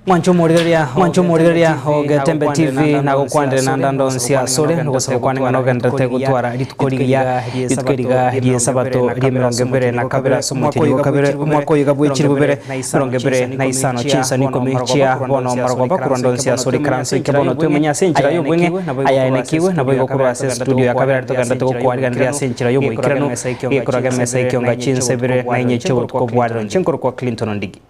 Mwancho morigeria Ogetembe TV na gukwandire na ndando cia sore ngosaba kwani ngano gendete gutwara ritukorigia sabato ri 20 na kabira somotiri kabira mwako yiga bwikiri bubere 20 na isano chinsa nikomi chia bono marogoba kurando cia sore kranse kebono twemenya senjira yo bwenge ayaenekiwe na boigo kurwa studio ya kabira rituganda tukwariga ndria senjira yo mwikirano ikuraga mesa ikionga chinsa bire na inyecho ko bwadro chinkoro kwa Clinton Ndigi.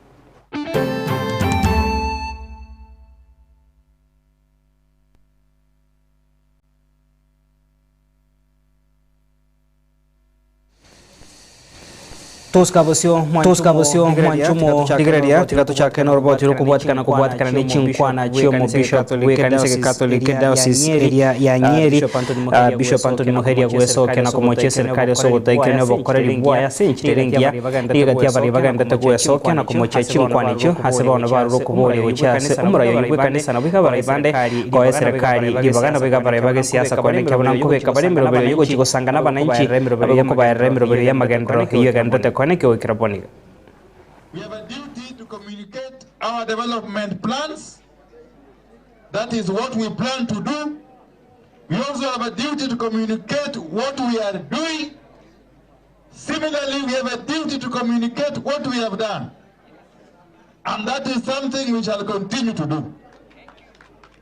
Toskabosio mwanchumo digreria tikato chake no robot kubuatikana ni chinkwana chiomo bishop wekanisa Catholic Diocese area ya Nyeri Bishop Anthony Muheria gweso kena komoche serikali soboto ikene bokoreri bwaya senchirengia igatia bari baganda gweso kena komoche chinkwana icho haseba ono baro kubole gochase umurayo wekanisa na bika bari bande kwa serikali gibagana bika bari bage siasa kwa nekabona kubeka bari mirobero yugo chigosangana bananchi abako bayere mirobero ya magendro iyo gandate We have a duty to communicate our development plans. That is what we plan to do. We also have a duty to communicate what we are doing. Similarly, we have a duty to communicate what we have done. And that is something we shall continue to do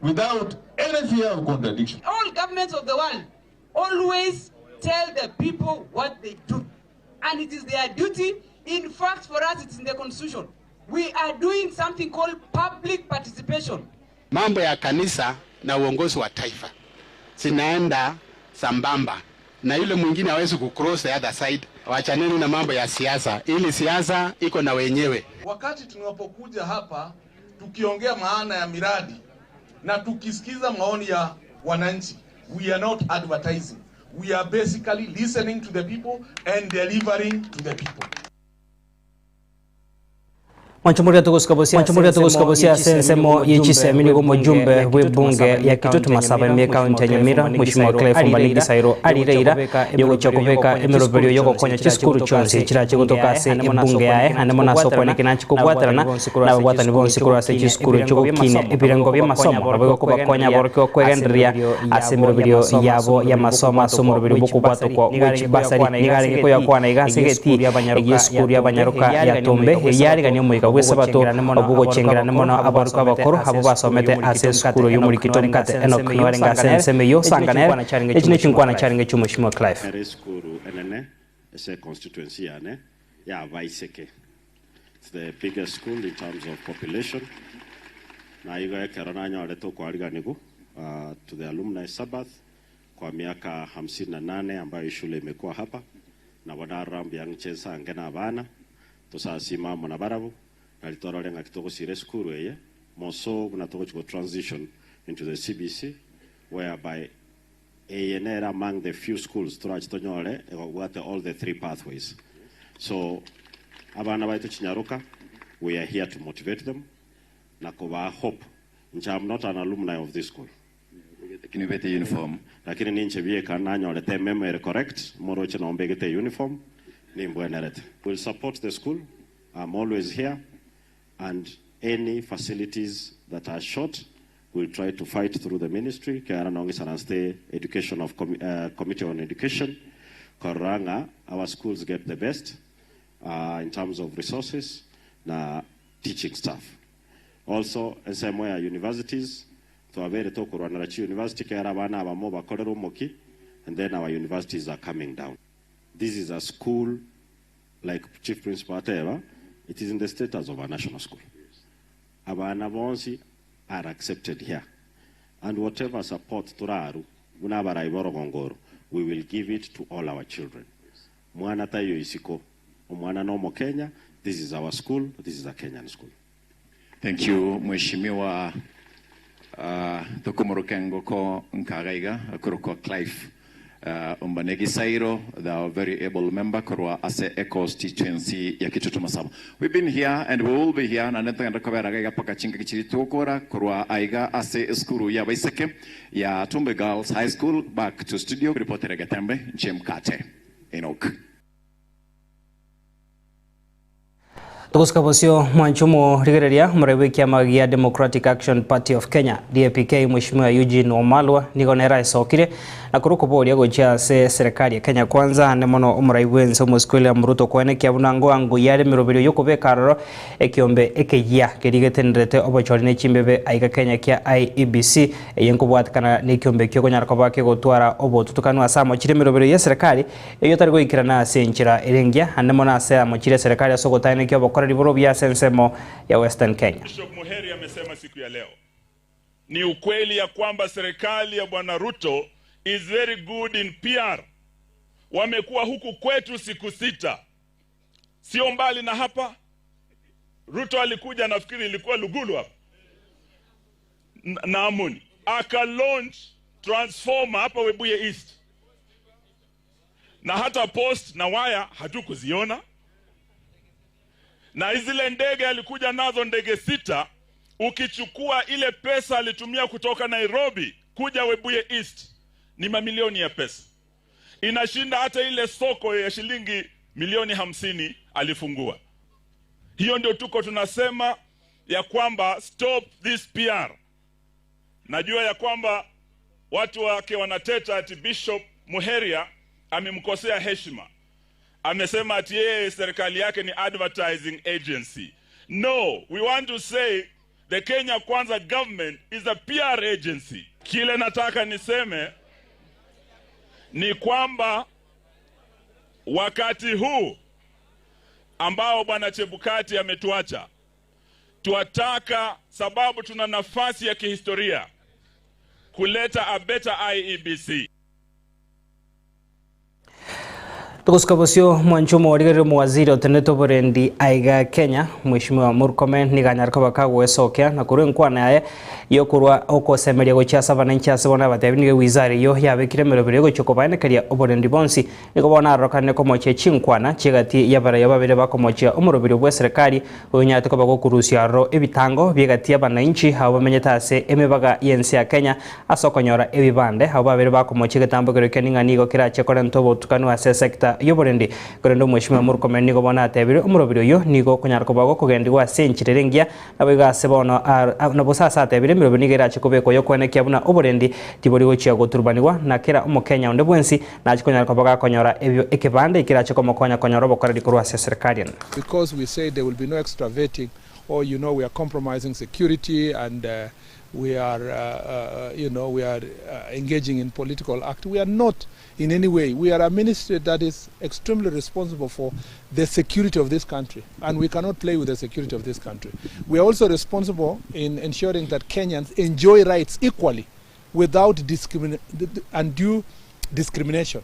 without any fear of contradiction. All governments of the world always tell the people what they do. And it is their duty. In fact, for us, it's in the constitution. We are doing something called public participation. Mambo ya kanisa na uongozi wa taifa zinaenda sambamba na yule mwingine hawezi kucross the other side. Wachaneni na mambo ya siasa, ili siasa iko na wenyewe. Wakati tunapokuja hapa tukiongea maana ya miradi na tukisikiza maoni ya wananchi, we are not advertising. We are basically listening to the people and delivering to the people. Mwanchumuria tuguskabosia sensemo yichise minigo mujumbe webunge ya Kitutu Masaba ime kaunti ya Nyamira Mheshimiwa Clive Mbaligi Sairo alireira yogo chakubeka emirobero yogo konya chiskuru chonse chirache gutoka se ebunge yae anemona sokone kinanchi kubwatarana na bwatani bonse kurase chiskuru chokine ebirengo bya masomo abego kubakonya borko kwegenderia asemirobero yabo ya masomo somorobero bukubwato ko which basari nigari ko yakwana igasegeti yiskuru yabanyaruka ya Tombe yari ganyo muika Wesabato obugo chengerane mono abaruka abakoro abo basomete ase skuru y'umurikito mkate Enoch Nwarenga sensemeyo sanganera ekine chinkwana charinge cy'umushimo Clive skuru enene ese constituency yane ya Vaiseke. It's the biggest school in terms of population. Na igo ekerana nyore to kwariganigu to the alumni Sabbath kwa miaka 58 ambayo shule imekuwa hapa na wanarambi yancheza ngena bana tosasima mona barabuAlitorolenga kitoko sire skuru eye moso kuna toko chiko transition into the CBC whereby ANR among the few schools turach tonyole got all the three pathways. So abana baitu chinyaruka, we are here to motivate them na kuba hope. I'm not an alumni of this school. Can you get the uniform? Lakini ninche bieka nanyole te memory correct moro chena ombegete uniform ni mbwenerete. We'll support the school. I'm always here. And any facilities that are short, we'll try to fight through the ministry. Education of Committee on Education. Koranga, our schools get the best in terms of resources, na teaching staff. Also, in some way, universities, to a very talk University, and then our universities are coming down. This is a school, like Chief Principal Ateva, it is in the status of a national school. Abana bonsi are accepted here. And whatever support turaru, we will give it to all our children. Mwana tayo isiko, mwana nomo Kenya, this is our school, this is a Kenyan school. Thank you, Mheshimiwa Tokumorokengo ko Nkagaiga, Kuruko Clive. Umbanegi Sairo, the very able member Korwa Ase constituency ya Kitutu Masaba. We've been here and we will be here na neta ngenda kabera ga pakachinga kichiri tokora Korwa Aiga Ase skuru ya Vaiseke ya Tumbe Girls High School. Back to studio reporter Gatembe Jim Kate Enoch. Tukusikabosio mwanchumo rigereria mrewe kiama gia Democratic Action Party of Kenya DAPK Mheshimiwa Eugene Wamalwa nigonera isokire na kurukuboria gocha se serikali ya Kenya kwanza nemono umraiwe nso muskwele Ruto kwene kiabunango angu yare mirobero yokobeka roro ekiombe ekeya kerigetendrete obochorine chimbebe aiga Kenya kia IEBC yenkobwatkana nekiombe kyo konyara kobake gotwara obotutukanu asamo chire mirobero ya serikali eyotari goikirana senchira erengia anemona ase amochire serikali asogotane kyo bokora riboro bya sensemo ya Western Kenya. Bishop Muheri amesema siku ya leo ni ukweli ya kwamba serikali ya Bwana Ruto is very good in PR. Wamekuwa huku kwetu siku 6. Sio mbali na hapa. Ruto alikuja, nafikiri ilikuwa Lugulu hapa. Naamuni. Aka launch transformer hapa Webuye East. Na hata post na waya hatukuziona. Na zile ndege alikuja nazo ndege 6, ukichukua ile pesa alitumia kutoka Nairobi kuja Webuye East ni mamilioni ya pesa. Inashinda hata ile soko ya shilingi milioni 50 alifungua. Hiyo ndio tuko tunasema ya kwamba stop this PR. Najua ya kwamba watu wake wanateta ati Bishop Muheria amemkosea heshima. Amesema ati yeye serikali yake ni advertising agency. No, we want to say the Kenya Kwanza government is a PR agency. Kile nataka niseme ni kwamba wakati huu ambao Bwana Chebukati ametuacha, tuataka, sababu tuna nafasi ya kihistoria kuleta a better IEBC. Tukusikabosio mwanchumo warigere muwaziri oteneto borendi aiga Kenya Mheshimiwa Murkomen niganyarka bakagwesokya na kurenkwa naye yokurwa okosemeria gochasa bananchi asebona batebinige wizari yo yabekire merobere gochokobanekeria oborendi bonsi nikobona arokane komoche chinkwana chigati yabara yababere bakomoche omurobere bwa serikali onyate ko bagokurusia ro ebitango byegati abananchi habo menyetase emebaga yensi ya Kenya asokonyora ebibande habo babere bakomoche getambogero keninganigo kirache korento botukanu ase sector yoborendi korendo Mheshimiwa Murkomen nigobona atebire omurobere yo nigo konyarko bago kugendigwa senchirerengia nabiga sebono nabosasa atebire mirobere nigerache kobeko yokwene kiabuna oborendi tibori gochia goturbanirwa na kera omukenya onde bwensi na chikonyarko baga konyora ebyo ekebande ikirache komokonya konyora bokoredi kurwa ase serikali. Because we say there will be no extravating, or we are compromising security and we are we are engaging in political act. We are not in any way. We are a ministry that is extremely responsible for the security of this country, and we cannot play with the security of this country. We are also responsible in ensuring that Kenyans enjoy rights equally without undue discrimination.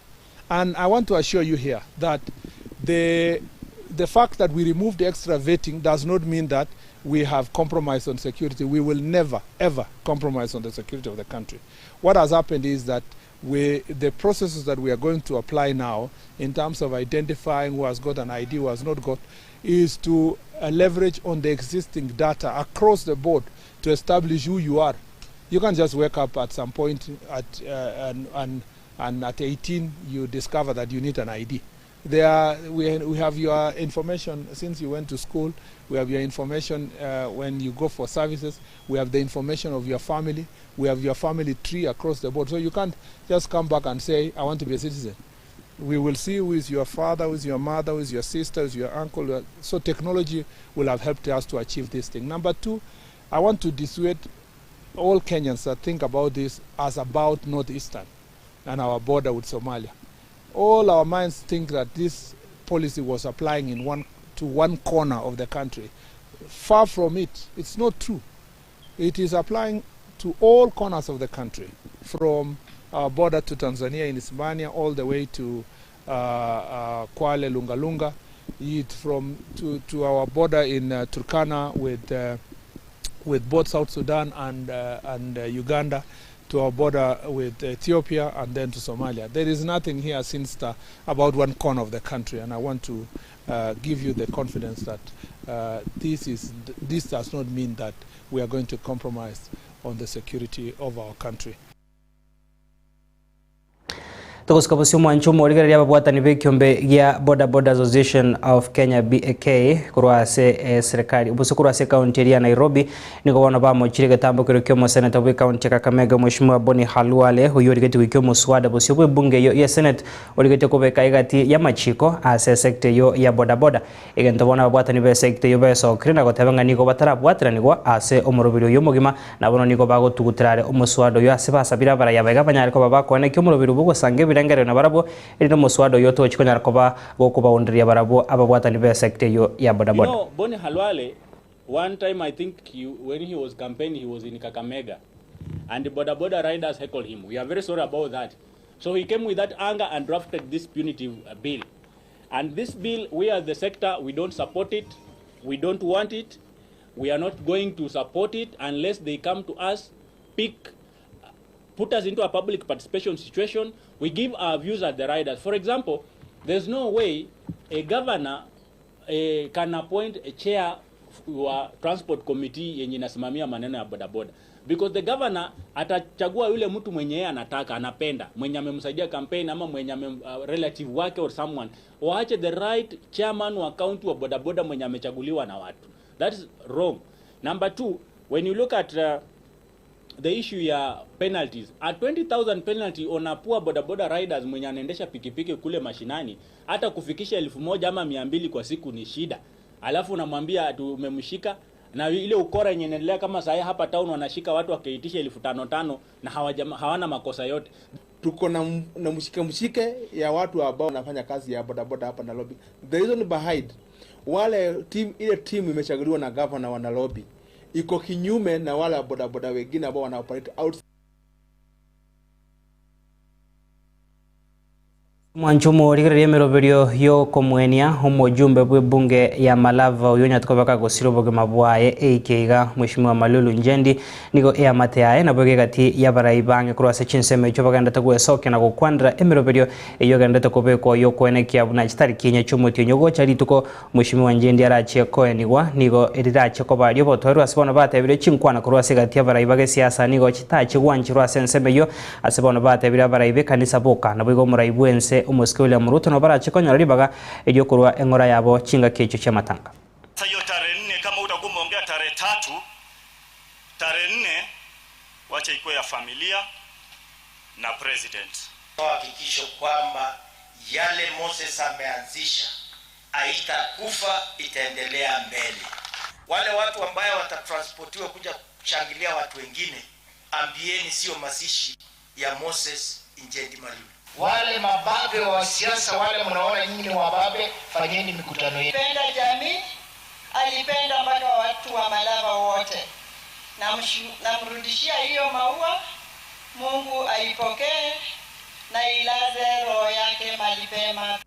And I want to assure you here that the fact that we removed the extra vetting does not mean that we have compromised on security. We will never, ever compromise on the security of the country. What has happened is that the processes that we are going to apply now in terms of identifying who has got an ID, who has not got, is to leverage on the existing data across the board to establish who you are. You can't just wake up at some point and at 18 you discover that you need an ID. We have your information since you went to school. We have your information when you go for services. We have the information of your family. We have your family tree across the board. So you can't just come back and say, I want to be a citizen. We will see who is your father, who is your mother, who is your sister, who is your uncle. So technology will have helped us to achieve this thing. Number two, I want to dissuade all Kenyans that think about this as about Northeastern and our border with Somalia. All our minds think that this policy was applying to one corner of the country. Far from it. It's not true. It is applying to all corners of the country, from our border to Tanzania in Ismania all the way to Kwale, Lungalunga, to our border in Turkana with both South Sudan and Uganda, to our border with Ethiopia, and then to Somalia. There is nothing here sinister about one corner of the country, and I want to give you the confidence that this does not mean that we are going to compromise on the security of our country. Tukusikabusio mwanchumo oligari ababwatani bekyombe ya Boda Boda Association of Kenya BAK kurwase serikali ubuso kurwase county ya Nairobi niko wana ba mochire gatambo kirikyomo senator we county ya Kakamega Mheshimiwa Boni Halwale huyo oligati wikyomo swada busio bwe bunge yo ya senate oligati kubeka igati ya machiko ase sector yo ya Boda Boda igento bona babwatani be sector yo beso krina gotebanga niko batarabwatira niko ase omurubiro yo mugima nabono niko bagotugutirare omuswado yo ase basabira bara yabega banyariko babakone kyomurubiro bugo sange birengere na barabo ino muswado yoto chikonya rakoba gokuba ondria barabo ababwatani be sector yo ya Boda Boda. You know, Boni Halwale, one time I think when he was campaigning, he was in Kakamega, and the Boda Boda riders heckled him. We are very sorry about that. So he came with that anger and drafted this punitive bill. And this bill, we as the sector, we don't support it. We don't want it. We are not going to support it unless they come to us, put us into a public participation situation. We give our views as the riders. For example, there's no way a governor can appoint a chair wa transport committee yenye inasimamia maneno ya Boda Boda, because the governor atachagua yule mtu mwenye yeye anataka, anapenda, mwenye amemsaidia campaign ama mwenye relative wake or someone. Waache the right chairman wa county wa Boda Boda mwenye amechaguliwa na watu. That is wrong. Number two, when you look at the issue ya penalties, at 20,000 penalty on a poor Boda Boda riders mwenye anaendesha pikipiki kule mashinani, hata kufikisha 1,000 ama 200 kwa siku ni shida. Alafu unamwambia tumemshika, na ile ukora yenye inaendelea kama saa hapa town wanashika watu wakaitisha 5,500 na hawana makosa yote. Tuko na mshike ya watu ambao wanafanya kazi ya Boda Boda hapa Nairobi. The reason behind ile team imechaguliwa na governor wa Nairobi iko kinyume na wale Boda Boda wengine ambao wana operate outside. Mwanchumo rigere meroberio yo komwenia omujumbe bwe bunge ya Malava uyonya tukobaka gosirobo gemabwaye eikiga Mheshimiwa Malulu Njendi nigo ya mateaye na bwege gati ya baraibange kurwase chinseme cyo baganda tagwesoke na gukwandira emeroberio eyo ganda takobeko yo kwenekia buna chitari kinya chumutyo nyogo chari tuko Mheshimiwa Njendi arachie koenigwa nigo erirache ko baryo botwerwa asibona batebire chinkwana kurwase gati ya baraibage siasa nigo chitache gwanchirwa senseme yo asibona batebire baraibe kanisa boka na bwego muraibwense umuske William Ruto no barache konya ribaga iryo kurwa engora yabo chinga kecho cha matanga. Hiyo tarehe 4 kama utakuongea tarehe 3, tarehe 4 wacha ikuwe ya familia na president. Hakikisho kwamba yale Moses ameanzisha haitakufa, itaendelea mbele. Wale watu ambao watatransportiwa kuja kushangilia watu wengine, ambieni sio mazishi ya Moses Njendi Malulu. Wale mababe wa siasa, wale mnaona nyinyi ni wababe, fanyeni mikutano yenu. Alipenda jamii, alipenda mpaka watu wa Malava wote. Namrudishia hiyo maua, Mungu aipokee na ilaze roho yake mahali pema.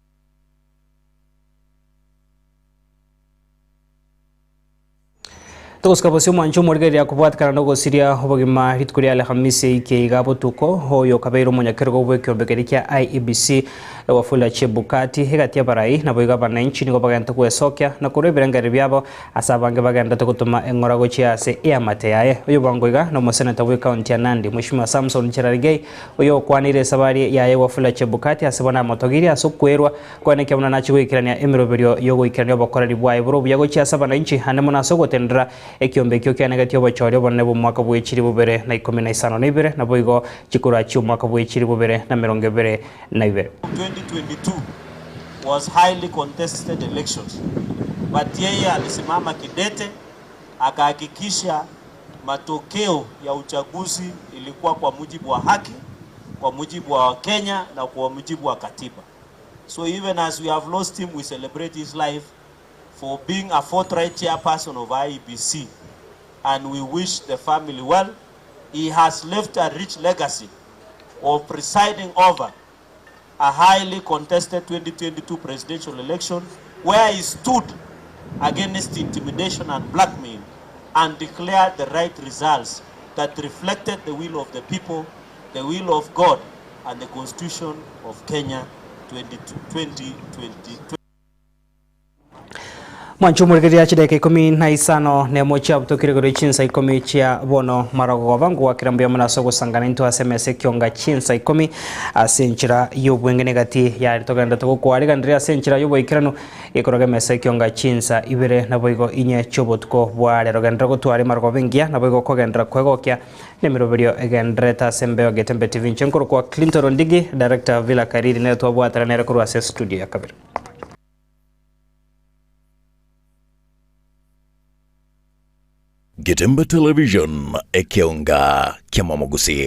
Tukusikabusio mwanchumo rigere ya kubwatikana nogo siria obogima ritukuri Alhamisi ikiiga botuko hoyo kabeiro munyakergo bwekyombekeri kya IEBC wafula Chebukati hegati ya barai na boiga bananchi nigo bagenda kwesokya na kurebera ngari byabo asabange bagenda gutuma engora gochiase ya mateyaye uyo bangoiga no museneta we county ya Nandi Mheshimiwa Samson Cherargei uyo kwanire sabari yaye wafula Chebukati asibona motogiri asukwerwa kwaneke muna nachigwikirania emeroberio yogo ikirania bokorari bwaye buro buyago chiasa bananchi hanemo nasogotendera ekyombekyo kyanegati obochori obonne bu mwaka bw'ekiri bubere na 15 na ibere na boigo chikura chi mwaka bw'ekiri bubere na 22. 2022 was highly contested elections, but yeye alisimama kidete akahakikisha matokeo ya uchaguzi ilikuwa kwa mujibu wa haki, kwa mujibu wa Kenya na kwa mujibu wa katiba. So even as we have lost him, we celebrate his life for being a forthright chairperson of IEBC, and we wish the family well. He has left a rich legacy of presiding over a highly contested 2022 presidential election where he stood against intimidation and blackmail and declared the right results that reflected the will of the people, the will of God, and the Constitution of Kenya 2020. Mwanchumuri kiti chideke 15 ne mocha butokire kuri chinsa 10 chia bono marago vangu wakirambia mnaso gusangana into SMS kyonga chinsa 10 asenchira yobwengene gati ya toganda to kwariga ndria asenchira yobo ikirano ikoroga mesa kyonga chinsa ibere naboigo inye chobotko bware rogandra gutwari marago bengia naboigo kogendra kwegokya nemiroberio egendreta sembeo getembe TV nchenkoro kwa Clinton Ndigi director Villa Kariri ne to bwatara ne rekuru ase studio ya kabiri. Getembe Television ekionga kya Mwamogusi.